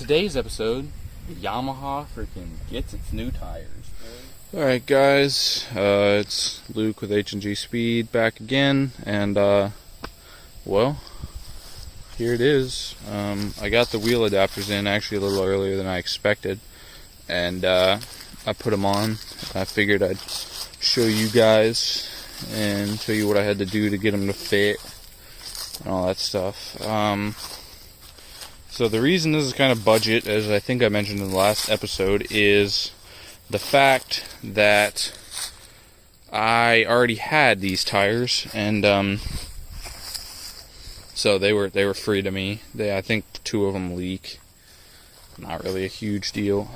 today's episode, Yamaha freaking gets its new tires. Alright guys, it's Luke with H&G Speed back again, and well, here it is. I got the wheel adapters in actually a little earlier than I expected, and I put them on. I figured I'd show you guys and show you what I had to do to get them to fit and all that stuff. So the reason this is kind of budget, as I think I mentioned in the last episode, is the fact that I already had these tires, and so they were free to me. I think 2 of them leak. Not really a huge deal.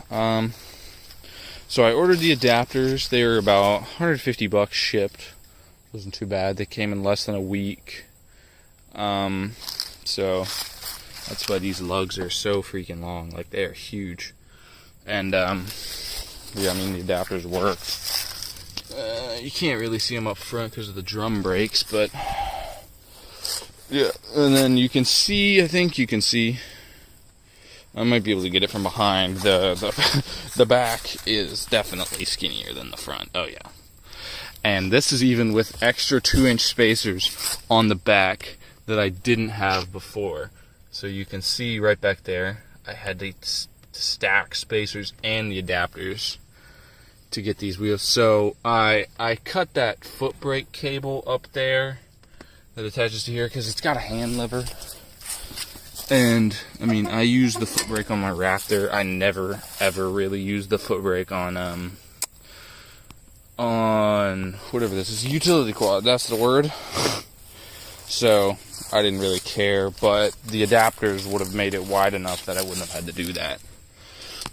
So I ordered the adapters. They were about $150 shipped. Wasn't too bad. They came in less than a week. So that's why these lugs are so freaking long. Like, they are huge. And yeah, I mean, the adapters work. You can't really see them up front because of the drum brakes, but yeah. And then you can see, I think you can see, I might be able to get it from behind. The back is definitely skinnier than the front. Oh yeah. And this is even with extra 2-inch spacers on the back that I didn't have before. So you can see right back there, I had to stack spacers and the adapters to get these wheels. So I cut that foot brake cable up there that attaches to here because it's got a hand lever. And I mean, I use the foot brake on my Raptor. I never ever really use the foot brake on whatever this is, utility quad. That's the word. So I didn't really care, but the adapters would have made it wide enough that I wouldn't have had to do that.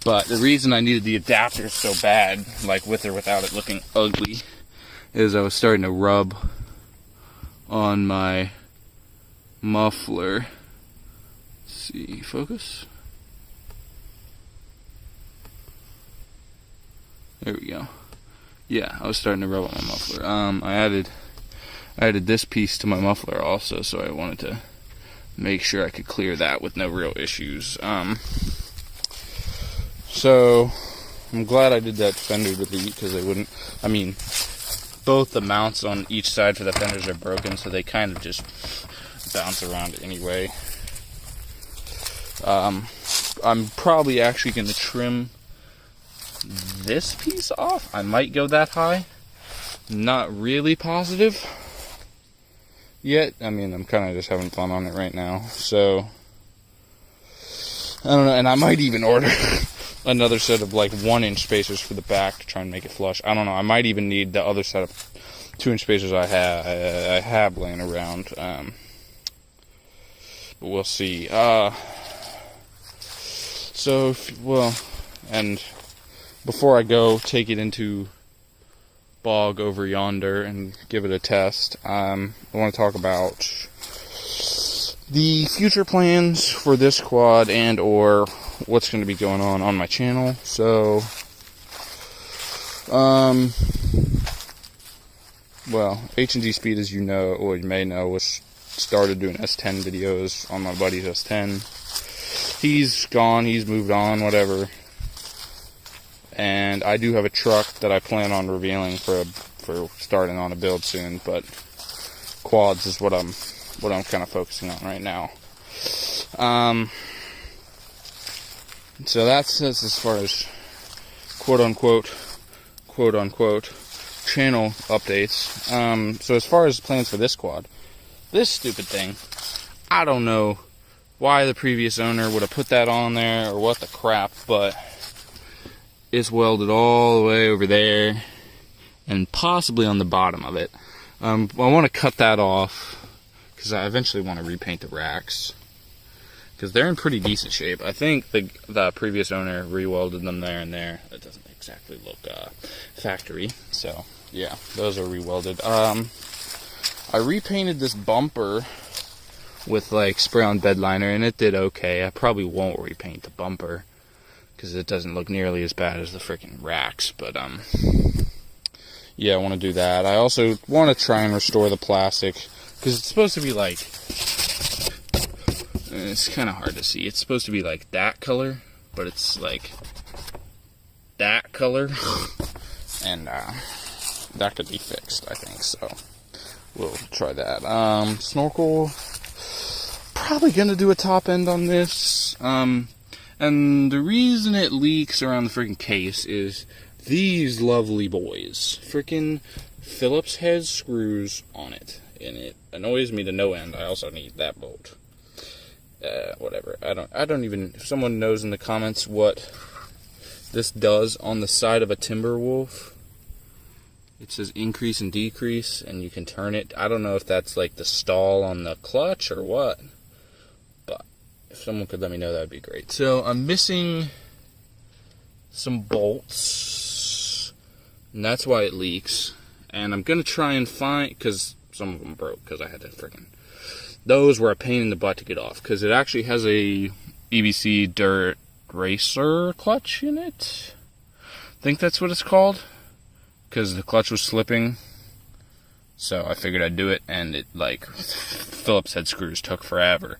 But the reason I needed the adapters so bad, like with or without it looking ugly, is I was starting to rub on my muffler. Let's see, focus. There we go. Yeah, I was starting to rub on my muffler. I added this piece to my muffler also, so I wanted to make sure I could clear that with no real issues. So I'm glad I did that fender delete, because they wouldn't, I mean, both the mounts on each side for the fenders are broken, so they kind of just bounce around anyway. I'm probably actually going to trim this piece off. I might go that high. Not really positive yet. I mean, I'm kind of just having fun on it right now. So, I don't know. And I might even order another set of like 1-inch spacers for the back to try and make it flush. I don't know. I might even need the other set of 2-inch spacers I have laying around. But we'll see. So, well, and before I go take it into bog over yonder and give it a test, I want to talk about the future plans for this quad and or what's going to be going on my channel. So well, H&G Speed, as you know, or you may know, was started doing S10 videos on my buddy's S10. He's gone, he's moved on, whatever. And I do have a truck that I plan on revealing for starting on a build soon, but quads is what I'm kind of focusing on right now. So that's as far as quote unquote channel updates. So as far as plans for this quad, this stupid thing, I don't know why the previous owner would have put that on there or what the crap, but it's welded all the way over there and possibly on the bottom of it. I want to cut that off because I eventually want to repaint the racks because they're in pretty decent shape. I think the previous owner re-welded them there and there. It doesn't exactly look factory, so yeah, those are re-welded. I repainted this bumper with like spray on bed liner and it did okay. I probably won't repaint the bumper because it doesn't look nearly as bad as the freaking racks, but yeah, I want to do that. I also want to try and restore the plastic because it's supposed to be like, it's kind of hard to see. It's supposed to be like that color, but it's like that color, and that could be fixed, I think. So we'll try that. Snorkel, probably gonna do a top end on this. And the reason it leaks around the freaking case is these lovely boys. Freaking Phillips head screws on it, and it annoys me to no end. I also need that bolt. Whatever. I don't even. If someone knows in the comments what this does on the side of a Timberwolf, it says increase and decrease, and you can turn it. I don't know if that's like the stall on the clutch or what, but if someone could let me know, that would be great. So I'm missing some bolts, and that's why it leaks. And I'm gonna try and find, because some of them broke because I had to freaking. Those were a pain in the butt to get off, because it actually has a EBC Dirt Racer clutch in it. I think that's what it's called, because the clutch was slipping. So I figured I'd do it, and it, like, Phillips head screws took forever.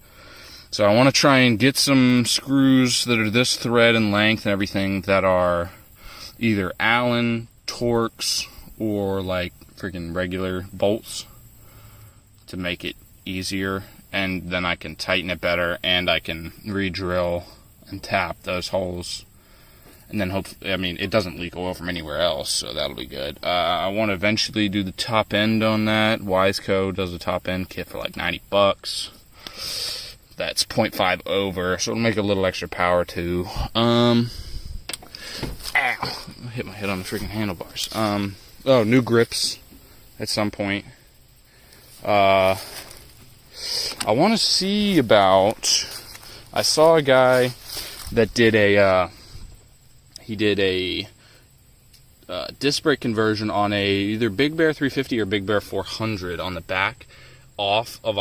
So I want to try and get some screws that are this thread and length and everything that are either Allen, Torx, or like freaking regular bolts to make it easier, and then I can tighten it better, and I can re-drill and tap those holes, and then hopefully, I mean, it doesn't leak oil from anywhere else, so that'll be good. I want to eventually do the top end on that. Wiseco does a top end kit for like $90. That's 0.5 over, so it'll make a little extra power too. Ow, I hit my head on the freaking handlebars. Oh, new grips at some point. I want to see about. I saw a guy that did a. He did a disc brake conversion on a either Big Bear 350 or Big Bear 400 on the back, off of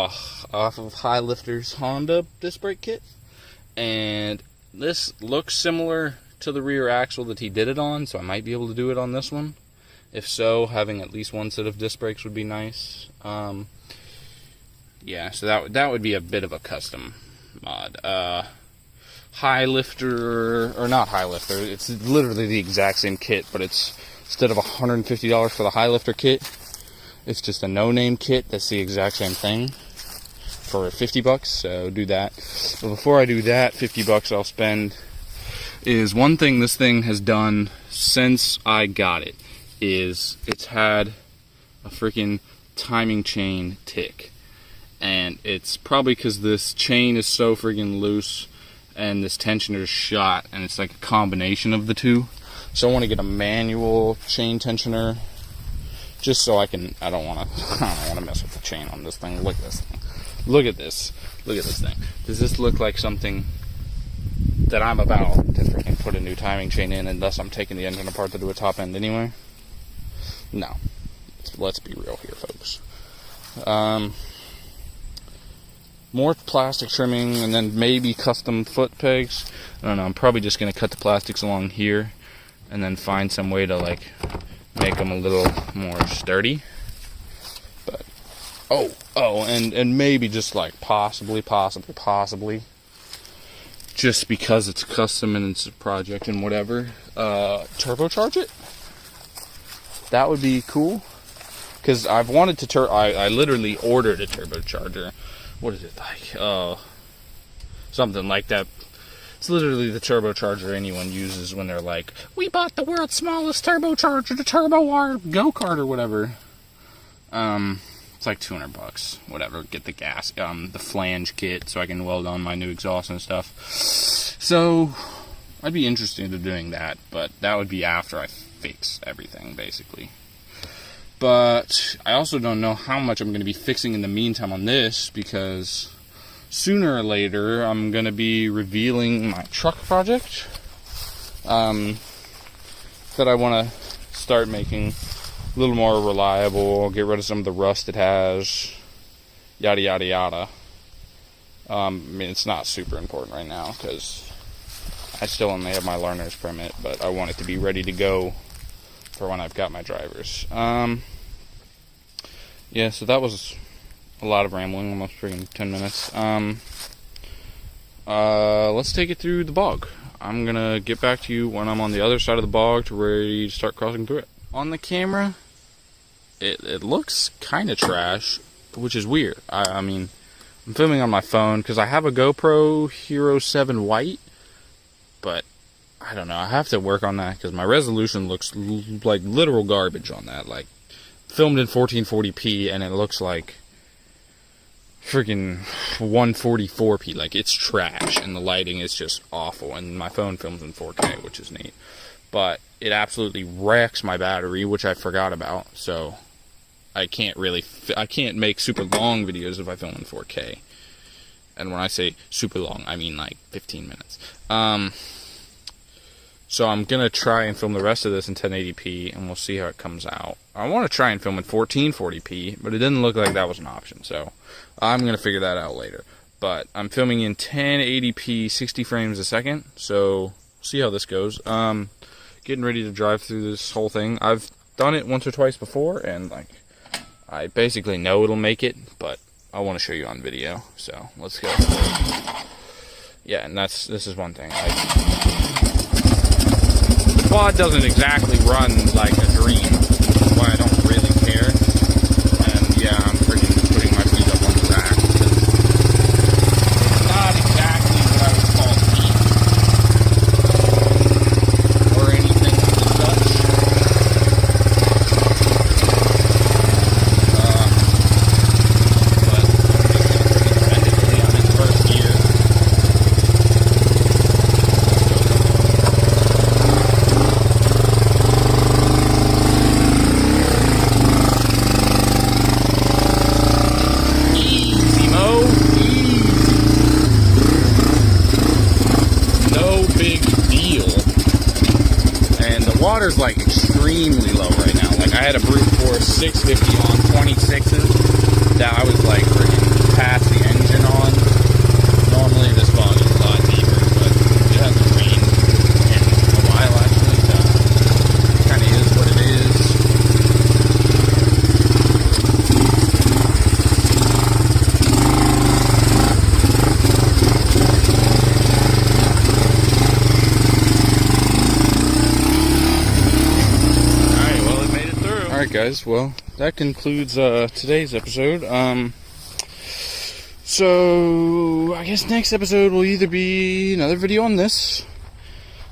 High Lifter's Honda disc brake kit, and this looks similar to the rear axle that he did it on, so I might be able to do it on this one. If so, having at least one set of disc brakes would be nice. Yeah, so that would be a bit of a custom mod. High Lifter, or not High Lifter, it's literally the exact same kit, but it's, instead of $150 for the High Lifter kit, it's just a no-name kit that's the exact same thing for $50, so do that. But before I do that, $50 I'll spend is one thing this thing has done since I got it, is it's had a freaking timing chain tick. And it's probably because this chain is so freaking loose and this tensioner is shot, and it's like a combination of the two. So I want to get a manual chain tensioner, just so I don't want to mess with the chain on this thing. Look at this thing. Look at this. Look at this thing. Does this look like something that I'm about to freaking put a new timing chain in, and thus I'm taking the engine apart to do a top end anyway? No. Let's be real here, folks. More plastic trimming, and then maybe custom foot pegs. I don't know, I'm probably just going to cut the plastics along here and then find some way to like make them a little more sturdy. But and maybe just like possibly just because it's custom and it's a project and whatever, turbocharge it. That would be cool, because I've wanted to I literally ordered a turbocharger. What is it like? Something like that. It's literally the turbocharger anyone uses when they're like, we bought the world's smallest turbocharger to turbo our go-kart or whatever. It's like $200, whatever. Get the gas, the flange kit, so I can weld on my new exhaust and stuff. So I'd be interested in doing that, but that would be after I fix everything, basically. But I also don't know how much I'm going to be fixing in the meantime on this, because sooner or later I'm going to be revealing my truck project that I want to start making a little more reliable, get rid of some of the rust it has, yada yada yada. I mean, it's not super important right now because I still only have my learner's permit, but I want it to be ready to go for when I've got my drivers. Yeah, so that was a lot of rambling, almost freaking 10 minutes. Let's take it through the bog. I'm gonna get back to you when I'm on the other side of the bog to ready to start crossing through it. On the camera, it looks kind of trash, which is weird. I mean, I'm filming on my phone because I have a GoPro Hero 7 White, but I don't know. I have to work on that because my resolution looks like literal garbage on that. Like, filmed in 1440p and it looks like freaking 144p. Like, it's trash and the lighting is just awful. And my phone films in 4K, which is neat. But it absolutely wrecks my battery, which I forgot about. So I can't make super long videos if I film in 4K. And when I say super long, I mean like 15 minutes. So I'm going to try and film the rest of this in 1080p, and we'll see how it comes out. I want to try and film in 1440p, but it didn't look like that was an option, so I'm going to figure that out later. But I'm filming in 1080p, 60 frames a second, so see how this goes. Getting ready to drive through this whole thing. I've done it once or twice before, and like I basically know it'll make it, but I want to show you on video, so let's go. Yeah, and this is one thing. The quad doesn't exactly run like a dream, which is why I don't really care. And yeah, I'm freaking putting my feet up on the rack because it's not exactly what I would call deep or anything of the such. But independently, I'm in first gear. Water's like extremely low right now. Like I had a brute force 650 on 26s that I was like freaking past the engine on. Normally this bog is a lot deeper, but it hasn't rained in a while actually, so it kind of is what it is. Alright guys, well, that concludes today's episode. So I guess next episode will either be another video on this,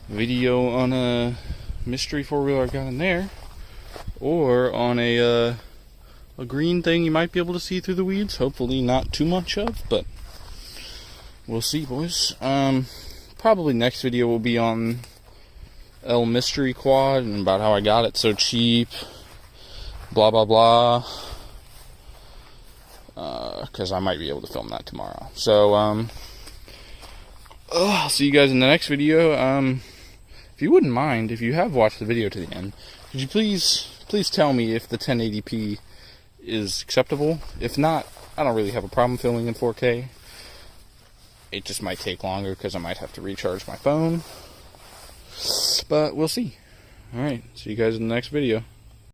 video on a mystery four-wheeler I got in there, or on a green thing you might be able to see through the weeds. Hopefully not too much of, but we'll see, boys. Probably next video will be on El Mystery Quad and about how I got it so cheap. Blah blah blah, because I might be able to film that tomorrow. So I'll see you guys in the next video. If you wouldn't mind, if you have watched the video to the end, could you please tell me if the 1080p is acceptable? If not, I don't really have a problem filming in 4K. It just might take longer because I might have to recharge my phone, but we'll see. Alright, see you guys in the next video.